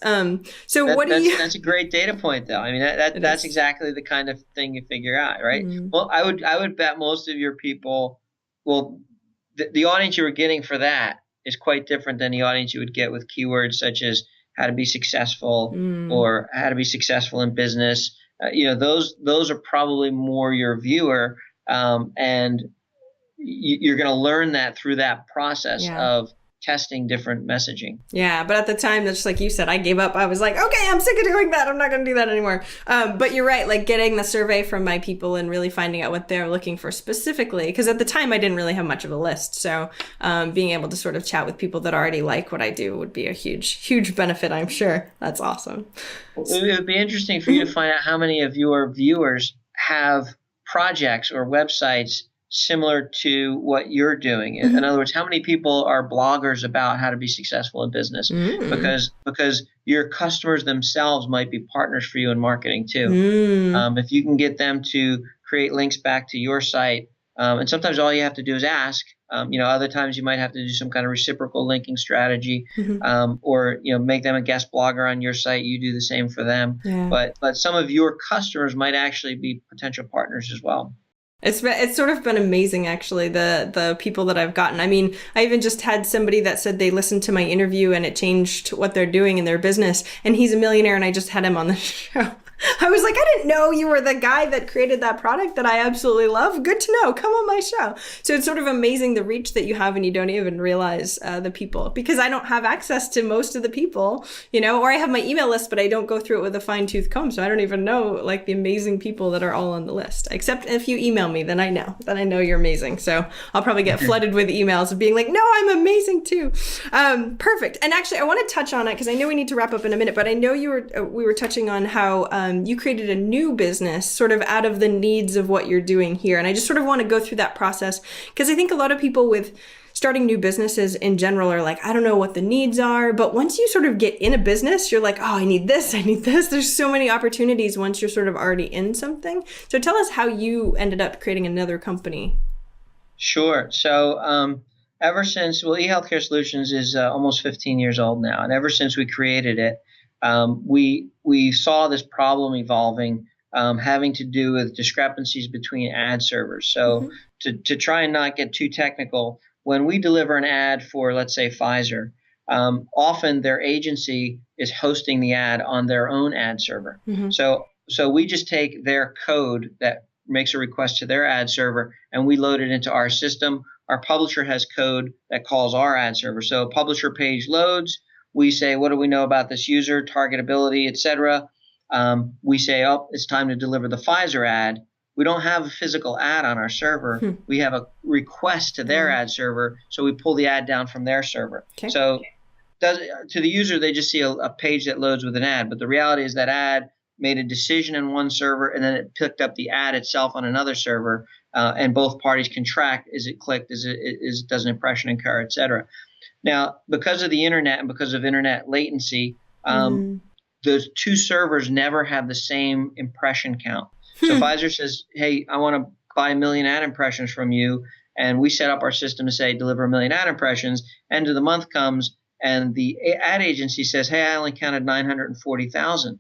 So what That, do you? that's a great data point, though. I mean, It that's is. exactly the kind of thing you figure out, right? Mm. Well, I would bet most of your people, well, the audience you were getting for that is quite different than the audience you would get with keywords such as how to be successful Mm. or how to be successful in business. Those are probably more your viewer, and you're going to learn that through that process Yeah. of testing different messaging. Yeah, but at the time, that's just like you said, I gave up. I was like, okay, I'm sick of doing that. I'm not going to do that anymore. But you're right, like getting the survey from my people and really finding out what they're looking for specifically. Because at the time, I didn't really have much of a list. So being able to sort of chat with people that already like what I do would be a huge, huge benefit, I'm sure. That's awesome. It would be interesting for you to find out how many of your viewers have projects or websites similar to what you're doing. In other words, how many people are bloggers about how to be successful in business? Mm. Because your customers themselves might be partners for you in marketing too. Mm. If you can get them to create links back to your site, and sometimes all you have to do is ask. Other times you might have to do some kind of reciprocal linking strategy, or make them a guest blogger on your site. You do the same for them. Yeah. But some of your customers might actually be potential partners as well. It's sort of been amazing actually, the people that I've gotten. I mean, I even just had somebody that said they listened to my interview and it changed what they're doing in their business, and he's a millionaire and I just had him on the show. I was like, I didn't know you were the guy that created that product that I absolutely love. Good to know. Come on my show. So it's sort of amazing the reach that you have and you don't even realize the people, because I don't have access to most of the people, or I have my email list, but I don't go through it with a fine tooth comb. So I don't even know like the amazing people that are all on the list, except if you email me, then I know you're amazing. So I'll probably get flooded with emails of being like, no, I'm amazing too. Perfect. And actually I want to touch on it because I know we need to wrap up in a minute, but I know we were touching on how you created a new business sort of out of the needs of what you're doing here. And I just sort of want to go through that process because I think a lot of people with starting new businesses in general are like, I don't know what the needs are. But once you sort of get in a business, you're like, oh, I need this, I need this. There's so many opportunities once you're sort of already in something. So tell us how you ended up creating another company. Sure. So ever since, eHealthcare Solutions is almost 15 years old now, and ever since we created it, we saw this problem evolving, having to do with discrepancies between ad servers. So to try and not get too technical, when we deliver an ad for, let's say, Pfizer, often their agency is hosting the ad on their own ad server. So we just take their code that makes a request to their ad server and we load it into our system. Our publisher has code that calls our ad server. So a publisher page loads. We say, what do we know about this user, targetability, etc. We say, oh, it's time to deliver the Pfizer ad. We don't have a physical ad on our server. We have a request to their ad server, so we pull the ad down from their server. Okay. So to the user, they just see a page that loads with an ad, but the reality is that ad made a decision in one server, and then it picked up the ad itself on another server, and both parties can track, is it clicked, does an impression occur, et cetera. Now, because of the internet and because of internet latency, those two servers never have the same impression count. So Pfizer says, hey, I want to buy 1 million ad impressions from you. And we set up our system to say, deliver 1 million ad impressions. End of the month comes and the ad agency says, hey, I only counted 940,000.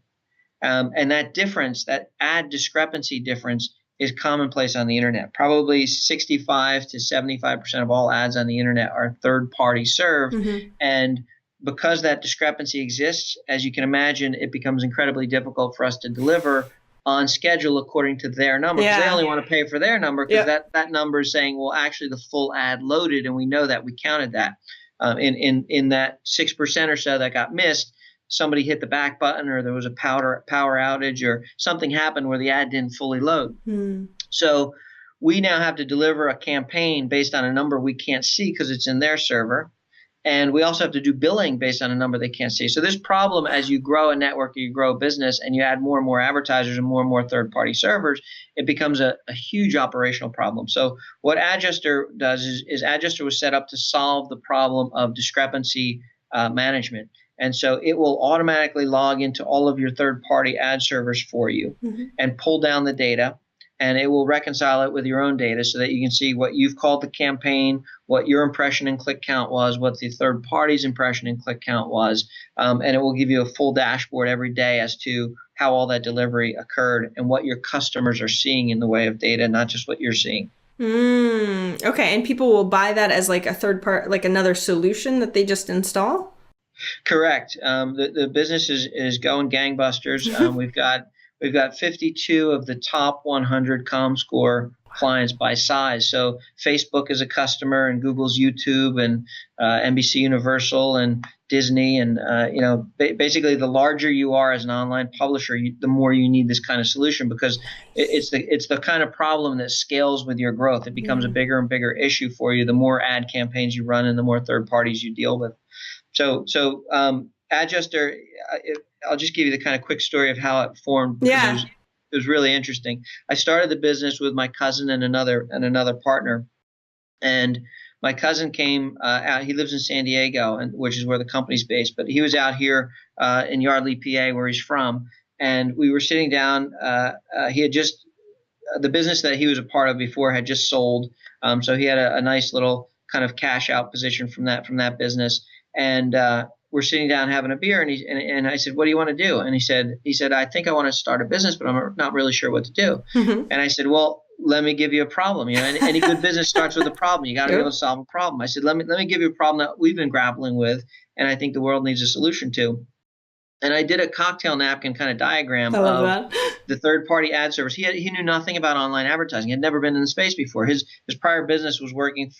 And that difference, that ad discrepancy difference, is commonplace on the internet. Probably 65 to 75% of all ads on the internet are third party served. And because that discrepancy exists, as you can imagine, it becomes incredibly difficult for us to deliver on schedule according to their number. Because they only want to pay for their number, because that number is saying, well, actually the full ad loaded, and we know that, we counted that. In that 6% or so that got missed, somebody hit the back button, or there was a power outage, or something happened where the ad didn't fully load. So we now have to deliver a campaign based on a number we can't see because it's in their server. And we also have to do billing based on a number they can't see. So this problem, as you grow a network, you grow a business, and you add more and more advertisers and more third-party servers, it becomes a huge operational problem. So what Adjuster does is Adjuster was set up to solve the problem of discrepancy management. And so it will automatically log into all of your third-party ad servers for you and pull down the data, and it will reconcile it with your own data so that you can see what you've called the campaign, what your impression and click count was, what the third party's impression and click count was, and it will give you a full dashboard every day as to how all that delivery occurred and what your customers are seeing in the way of data, not just what you're seeing. Okay, and people will buy that as like a third part, like another solution that they just install? Correct. The business is going gangbusters. We've got 52 of the top 100 ComScore clients by size. So Facebook is a customer, and Google's YouTube, and NBC Universal, and Disney, and basically the larger you are as an online publisher, the more you need this kind of solution, because it's the kind of problem that scales with your growth. It becomes a bigger and bigger issue for you the more ad campaigns you run and the more third parties you deal with. So Adjuster, I'll just give you the kind of quick story of how it formed, because it was really interesting. I started the business with my cousin and another partner, and my cousin came out. He lives in San Diego, which is where the company's based, but he was out here in Yardley, PA, where he's from, and we were sitting down. He had just the business that he was a part of before had just sold, so he had a nice little kind of cash out position from that business. And we're sitting down having a beer, and I said, "What do you want to do?" And he said, "I think I want to start a business, but I'm not really sure what to do." And I said, "Well, let me give you a problem. Any good business starts with a problem. You got to be able to solve a problem." I said, "Let me give you a problem that we've been grappling with, and I think the world needs a solution to." And I did a cocktail napkin kind of diagram of the third-party ad service. He knew nothing about online advertising. He had never been in the space before. His prior business was working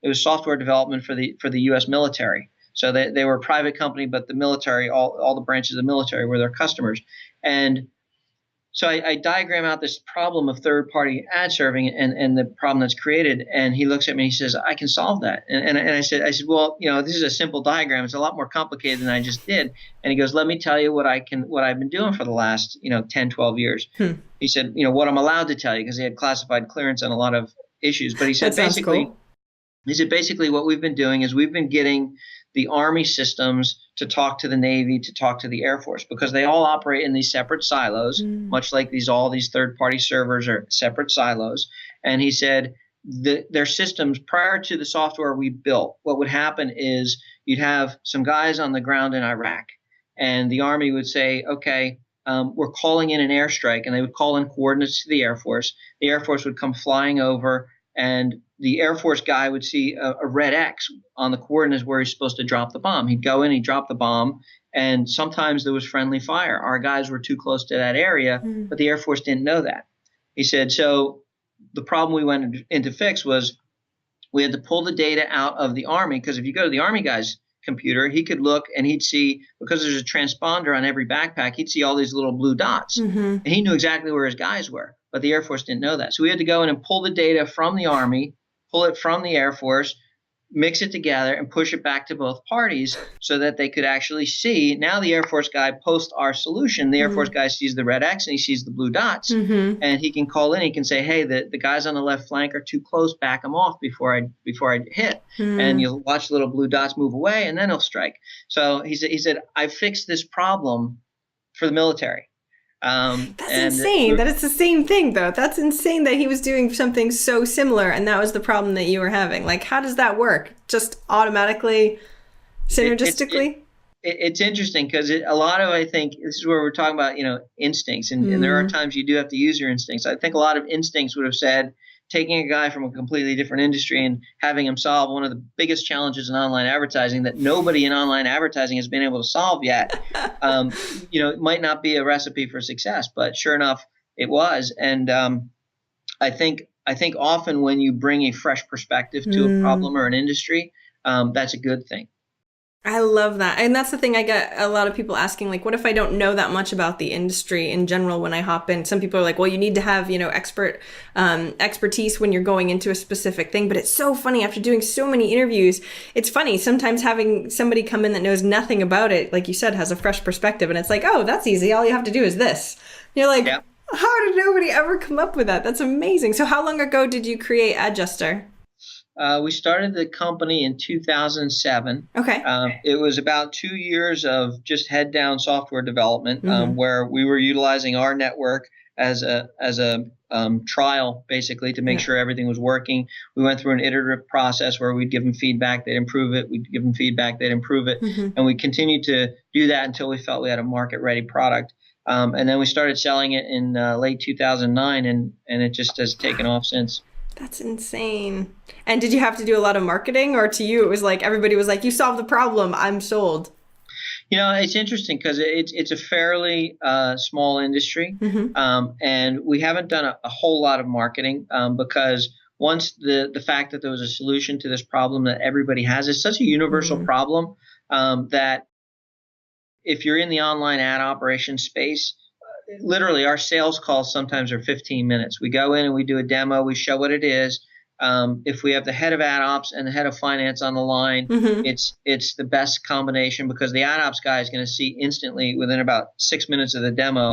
it was software development for the U.S. military. So they were a private company, but the military, all the branches of the military were their customers. And so I diagram out this problem of third-party ad serving and the problem that's created. And he looks at me and he says, "I can solve that." And I said, "Well, this is a simple diagram. It's a lot more complicated than I just did." And he goes, "Let me tell you what I've been doing for the last 10, 12 years." He said, "What I'm allowed to tell you," because he had classified clearance on a lot of issues. But he said, basically what we've been doing is we've been getting the Army systems to talk to the Navy, to talk to the Air Force, because they all operate in these separate silos, much like all these third-party servers are separate silos. And he said their systems, prior to the software we built, what would happen is you'd have some guys on the ground in Iraq, and the Army would say, "Okay, we're calling in an airstrike," and they would call in coordinates to the Air Force. The Air Force would come flying over, and the Air Force guy would see a red X on the coordinates where he's supposed to drop the bomb. He'd go in, he'd drop the bomb, and sometimes there was friendly fire. Our guys were too close to that area, but the Air Force didn't know that. He said, so the problem we went in to fix was we had to pull the data out of the Army, because if you go to the Army guy's computer, he could look and he'd see, because there's a transponder on every backpack, he'd see all these little blue dots. And he knew exactly where his guys were, but the Air Force didn't know that. So we had to go in and pull the data from the Army, pull it from the Air Force, mix it together, and push it back to both parties so that they could actually see. Now the Air Force guy posts our solution. The Air Force guy sees the red X and he sees the blue dots, and he can call in. He can say, "Hey, the guys on the left flank are too close. Back them off before I hit." And you'll watch the little blue dots move away, and then he'll strike. So he said, "I fixed this problem for the military." That's insane. That it's the same thing, though. That's insane that he was doing something so similar, and that was the problem that you were having. Like, how does that work? Just automatically, synergistically? It's interesting, because a lot of, I think, this is where we're talking about, instincts, and there are times you do have to use your instincts. I think a lot of instincts would have said, taking a guy from a completely different industry and having him solve one of the biggest challenges in online advertising that nobody in online advertising has been able to solve yet, it might not be a recipe for success, but sure enough, it was. And I think often when you bring a fresh perspective to a problem or an industry, that's a good thing. I love that. And that's the thing, I get a lot of people asking, like, what if I don't know that much about the industry in general when I hop in? Some people are like, well, you need to have, expertise when you're going into a specific thing. But it's so funny, after doing so many interviews, it's funny sometimes having somebody come in that knows nothing about it, like you said, has a fresh perspective. And it's like, oh, that's easy. All you have to do is this. And you're like, how did nobody ever come up with that? That's amazing. So how long ago did you create Adjuster? We started the company in 2007. Okay. It was about 2 years of just head down software development, where we were utilizing our network as a trial, basically, to make Yeah. sure everything was working. We went through an iterative process where we'd give them feedback, they'd improve it. We'd give them feedback, they'd improve it, and we continued to do that until we felt we had a market-ready product. And then we started selling it in late 2009, and it just has taken off since. That's insane. And did you have to do a lot of marketing, or to you it was like everybody was like, "You solved the problem, I'm sold." It's interesting because it's a fairly small industry, and we haven't done a whole lot of marketing because once the fact that there was a solution to this problem that everybody has is such a universal problem that if you're in the online ad operation space, literally our sales calls sometimes are 15 minutes. We go in and we do a demo, we show what it is. If we have the head of ad ops and the head of finance on the line, it's the best combination because the ad ops guy is going to see instantly within about 6 minutes of the demo.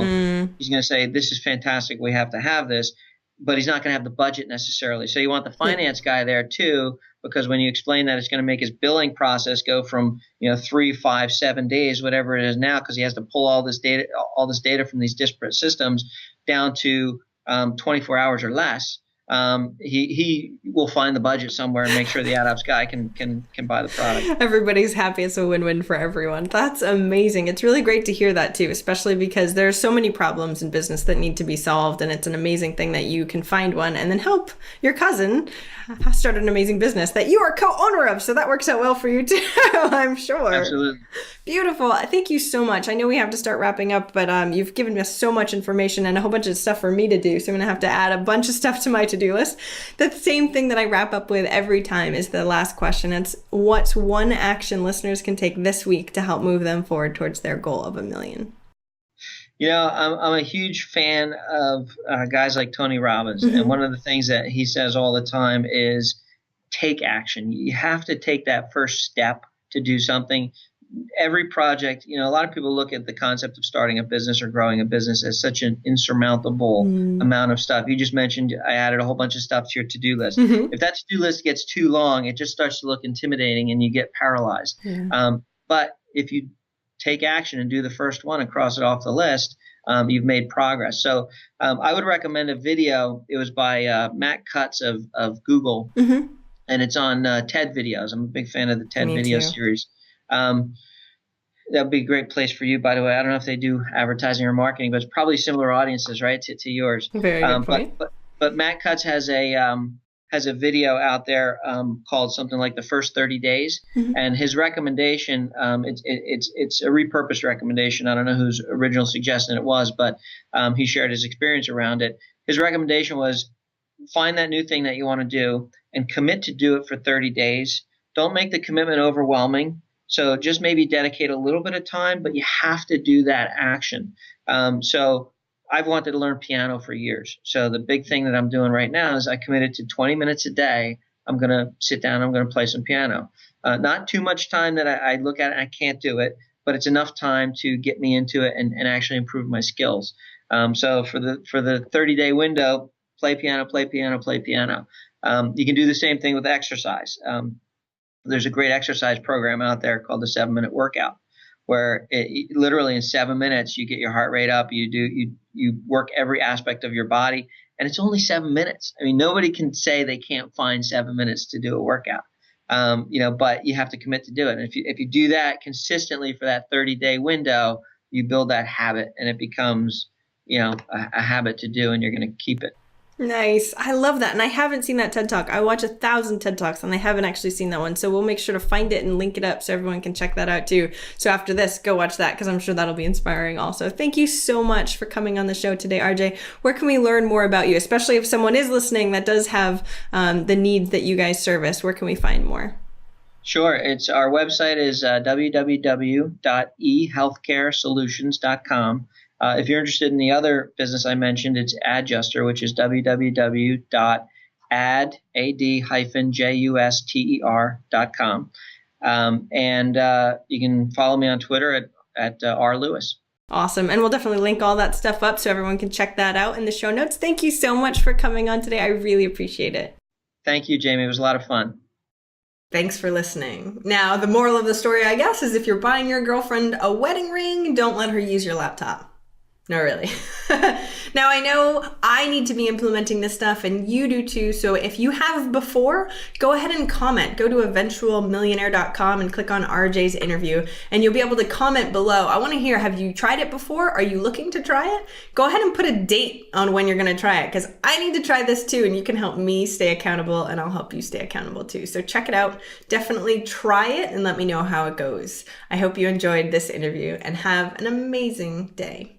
He's going to say, "This is fantastic. We have to have this," but he's not going to have the budget necessarily. So you want the finance guy there too, because when you explain that, it's going to make his billing process go from 3, 5, 7 days, whatever it is now, because he has to pull all this data from these disparate systems down to 24 hours or less. He will find the budget somewhere and make sure the ad ops guy can buy the product. Everybody's happy. It's a win-win for everyone. That's amazing. It's really great to hear that too, especially because there's so many problems in business that need to be solved, and it's an amazing thing that you can find one and then help your cousin start an amazing business that you are co-owner of. So that works out well for you too, I'm sure. Absolutely. Beautiful. Thank you so much. I know we have to start wrapping up, but you've given us so much information and a whole bunch of stuff for me to do. So I'm going to have to add a bunch of stuff to my to-do list. The same thing that I wrap up with every time is the last question. It's what's one action listeners can take this week to help move them forward towards their goal of 1 million? I'm a huge fan of guys like Tony Robbins. And one of the things that he says all the time is take action. You have to take that first step to do something. Every project, a lot of people look at the concept of starting a business or growing a business as such an insurmountable amount of stuff. You just mentioned I added a whole bunch of stuff to your to-do list. If that to-do list gets too long, it just starts to look intimidating and you get paralyzed. But if you take action and do the first one and cross it off the list, you've made progress. So I would recommend a video. It was by Matt Cutts of Google, and it's on TED videos. I'm a big fan of the TED video series. That would be a great place for you, by the way. I don't know if they do advertising or marketing, but it's probably similar audiences, right, to yours. Very good point. But Matt Cutts has a video out there called something like the first 30 days, and his recommendation, it's a repurposed recommendation. I don't know whose original suggestion it was, but he shared his experience around it. His recommendation was find that new thing that you want to do and commit to do it for 30 days. Don't make the commitment overwhelming. So just maybe dedicate a little bit of time, but you have to do that action. So I've wanted to learn piano for years. So the big thing that I'm doing right now is I committed to 20 minutes a day. I'm going to sit down. I'm going to play some piano. Not too much time that I look at it and I can't do it, but it's enough time to get me into it and actually improve my skills. So for the 30-day window, play piano, play piano, play piano. You can do the same thing with exercise. There's a great exercise program out there called the 7-minute workout, where literally in 7 minutes you get your heart rate up. You work every aspect of your body, and it's only 7 minutes. I mean, nobody can say they can't find 7 minutes to do a workout. But you have to commit to do it. And if you do that consistently for that 30-day window, you build that habit, and it becomes a habit to do, and you're going to keep it. Nice. I love that. And I haven't seen that TED Talk. I watch 1,000 TED Talks and I haven't actually seen that one. So we'll make sure to find it and link it up so everyone can check that out too. So after this, go watch that because I'm sure that'll be inspiring also. Thank you so much for coming on the show today, RJ. Where can we learn more about you, especially if someone is listening that does have the needs that you guys service? Where can we find more? Sure. Our website is www.ehealthcaresolutions.com. If you're interested in the other business I mentioned, it's Adjuster, which is www.ad-juster.com. And you can follow me on Twitter at rlewis. Awesome. And we'll definitely link all that stuff up so everyone can check that out in the show notes. Thank you so much for coming on today. I really appreciate it. Thank you, Jamie. It was a lot of fun. Thanks for listening. Now, the moral of the story, I guess, is if you're buying your girlfriend a wedding ring, don't let her use your laptop. No, really. Now, I know I need to be implementing this stuff and you do too. So if you have before, go ahead and comment. Go to eventualmillionaire.com and click on RJ's interview and you'll be able to comment below. I want to hear, have you tried it before? Are you looking to try it? Go ahead and put a date on when you're going to try it because I need to try this too and you can help me stay accountable and I'll help you stay accountable too. So check it out. Definitely try it and let me know how it goes. I hope you enjoyed this interview and have an amazing day.